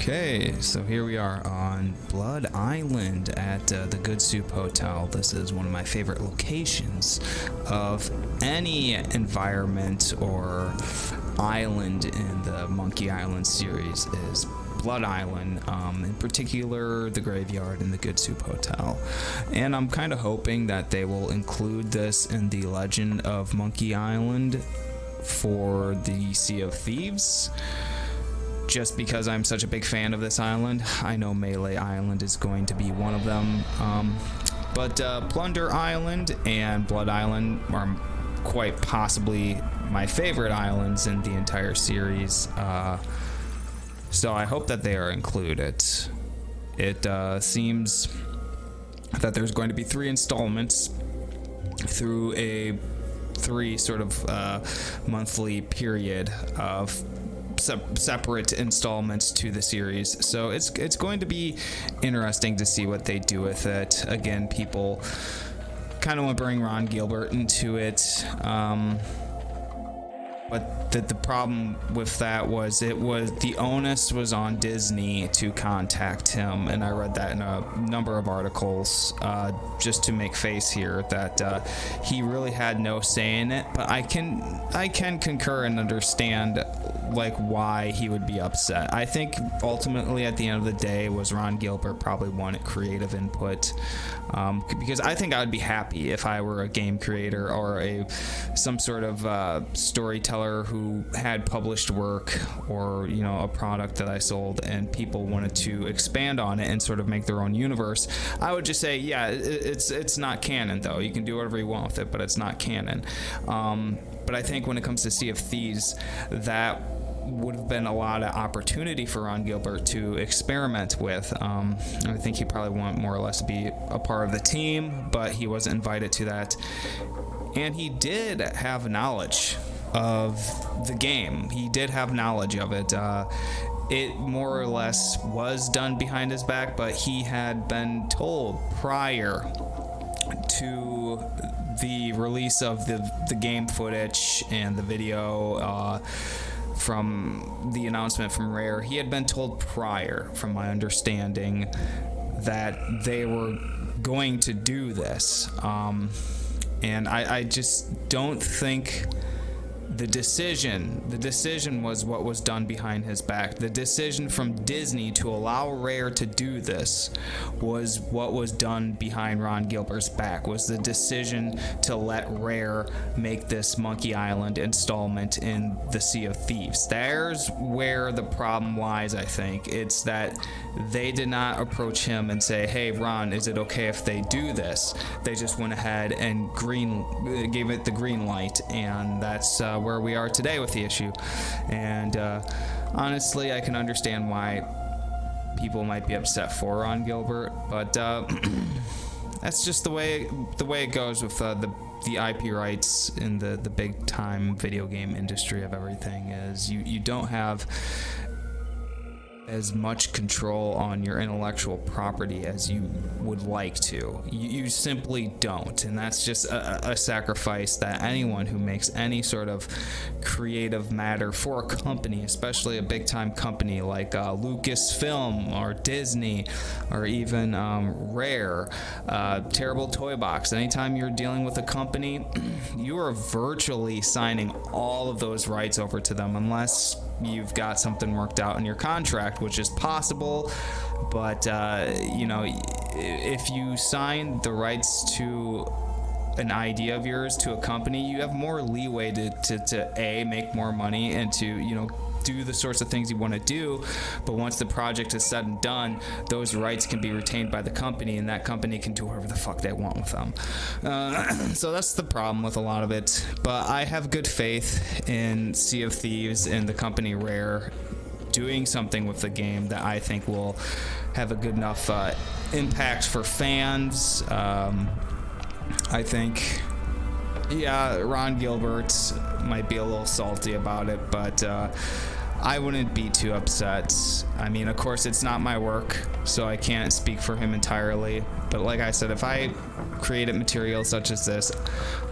Okay, so here we are on Blood Island at the Good Soup Hotel. This is one of my favorite locations of any environment or island in the Monkey Island series is Blood Island, in particular the graveyard and the Good Soup Hotel. And I'm kind of hoping that they will include this in the Legend of Monkey Island for the Sea of Thieves. Just because I'm such a big fan of this island. I know Melee Island is going to be one of them. But Plunder Island and Blood Island are quite possibly my favorite islands in the entire series. So I hope that they are included. It seems that there's going to be 3 installments through a 3 sort of monthly period of separate installments to the series, so it's going to be interesting to see what they do with it. Again, people kind of want to bring Ron Gilbert into it, but the problem with that was the onus was on Disney to contact him, and I read that in a number of articles, just to make face here that he really had no say in it. But I can concur and understand like why he would be upset. I think ultimately at the end of the day was Ron Gilbert probably wanted creative input, because I think I would be happy if I were a game creator or some sort of storyteller who had published work or a product that I sold and people wanted to expand on it and sort of make their own universe. I would just say, yeah, it's not canon though. You can do whatever you want with it, but it's not canon. But I think when it comes to Sea of Thieves, that would have been a lot of opportunity for Ron Gilbert to experiment with. I think he probably wanted more or less to be a part of the team, but he wasn't invited to that. And he did have knowledge of the game. He did have knowledge of it. It more or less was done behind his back, but he had been told prior to the release of the game footage and the video from the announcement from Rare. He had been told prior, from my understanding, that they were going to do this. And I just don't think the decision was what was done behind his back. The decision from Disney to allow Rare to do this was what was done behind Ron Gilbert's back, was the decision to let Rare make this Monkey Island installment in the Sea of Thieves. There's where the problem lies, I think. It's that they did not approach him and say, hey, Ron, is it okay if they do this? They just went ahead and gave it the green light, and that's where we are today with the issue. And honestly, I can understand why people might be upset for Ron Gilbert, but that's just the way it goes with the IP rights in the big time video game industry of everything. Is you don't have as much control on your intellectual property as you would like to. You simply don't, and that's just a sacrifice that anyone who makes any sort of creative matter for a company, especially a big time company like Lucasfilm or Disney or even Rare, Terrible Toy Box, anytime you're dealing with a company, you are virtually signing all of those rights over to them, unless you've got something worked out in your contract, which is possible. But if you sign the rights to an idea of yours to a company, you have more leeway to make more money and to do the sorts of things you want to do. But once the project is said and done, those rights can be retained by the company, and that company can do whatever the fuck they want with them. So that's the problem with a lot of it. But I have good faith in Sea of Thieves and the company Rare doing something with the game that I think will have a good enough impact for fans. I think, yeah, Ron Gilbert might be a little salty about it, but I wouldn't be too upset. I mean, of course, it's not my work, so I can't speak for him entirely. But like I said, if I created material such as this,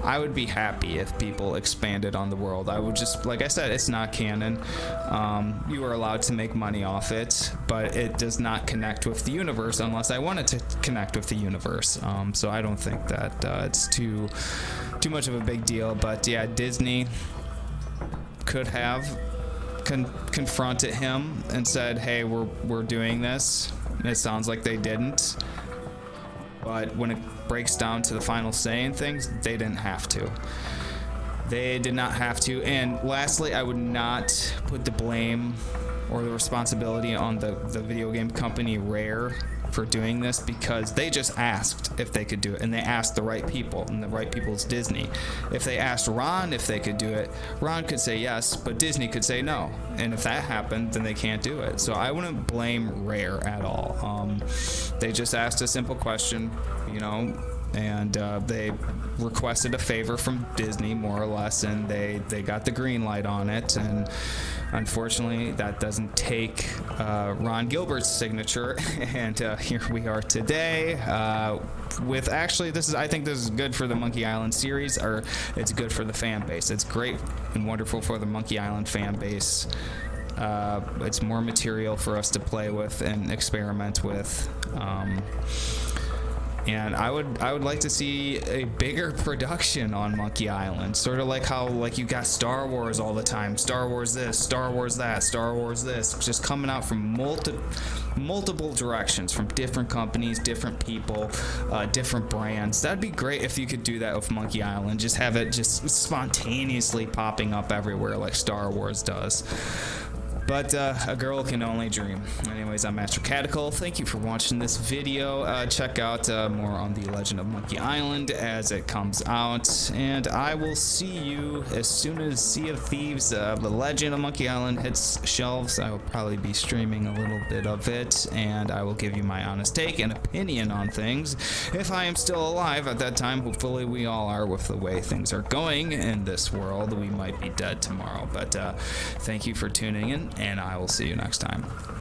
I would be happy if people expanded on the world. I would just, like I said, it's not canon. You are allowed to make money off it, but it does not connect with the universe unless I want it to connect with the universe. So I don't think that it's too much of a big deal. But yeah, Disney could have confronted him and said, hey, we're doing this. And it sounds like they didn't. But when it breaks down to the final say in things, they didn't have to. They did not have to. And lastly, I would not put the blame or the responsibility on the video game company Rare for doing this, because they just asked if they could do it, and they asked the right people, and the right people is Disney. If they asked Ron if they could do it, Ron could say yes, but Disney could say no. And if that happened, then they can't do it. So I wouldn't blame Rare at all. They just asked a simple question, you know, and they requested a favor from Disney, more or less, and they got the green light on it. And unfortunately, that doesn't take Ron Gilbert's signature, and here we are today. With actually, I think this is good for the Monkey Island series, or it's good for the fan base. It's great and wonderful for the Monkey Island fan base. It's more material for us to play with and experiment with. And I would like to see a bigger production on Monkey Island, sort of like how you got Star Wars all the time, Star Wars this, Star Wars that, Star Wars this, just coming out from multiple directions, from different companies, different people, different brands. That'd be great if you could do that with Monkey Island, just have it just spontaneously popping up everywhere like Star Wars does. But a girl can only dream. Anyways, I'm Master Caticle. Thank you for watching this video. Check out more on The Legend of Monkey Island as it comes out. And I will see you as soon as Sea of Thieves, The Legend of Monkey Island hits shelves. I will probably be streaming a little bit of it, and I will give you my honest take and opinion on things. If I am still alive at that time, hopefully we all are with the way things are going in this world. We might be dead tomorrow. But thank you for tuning in, and I will see you next time.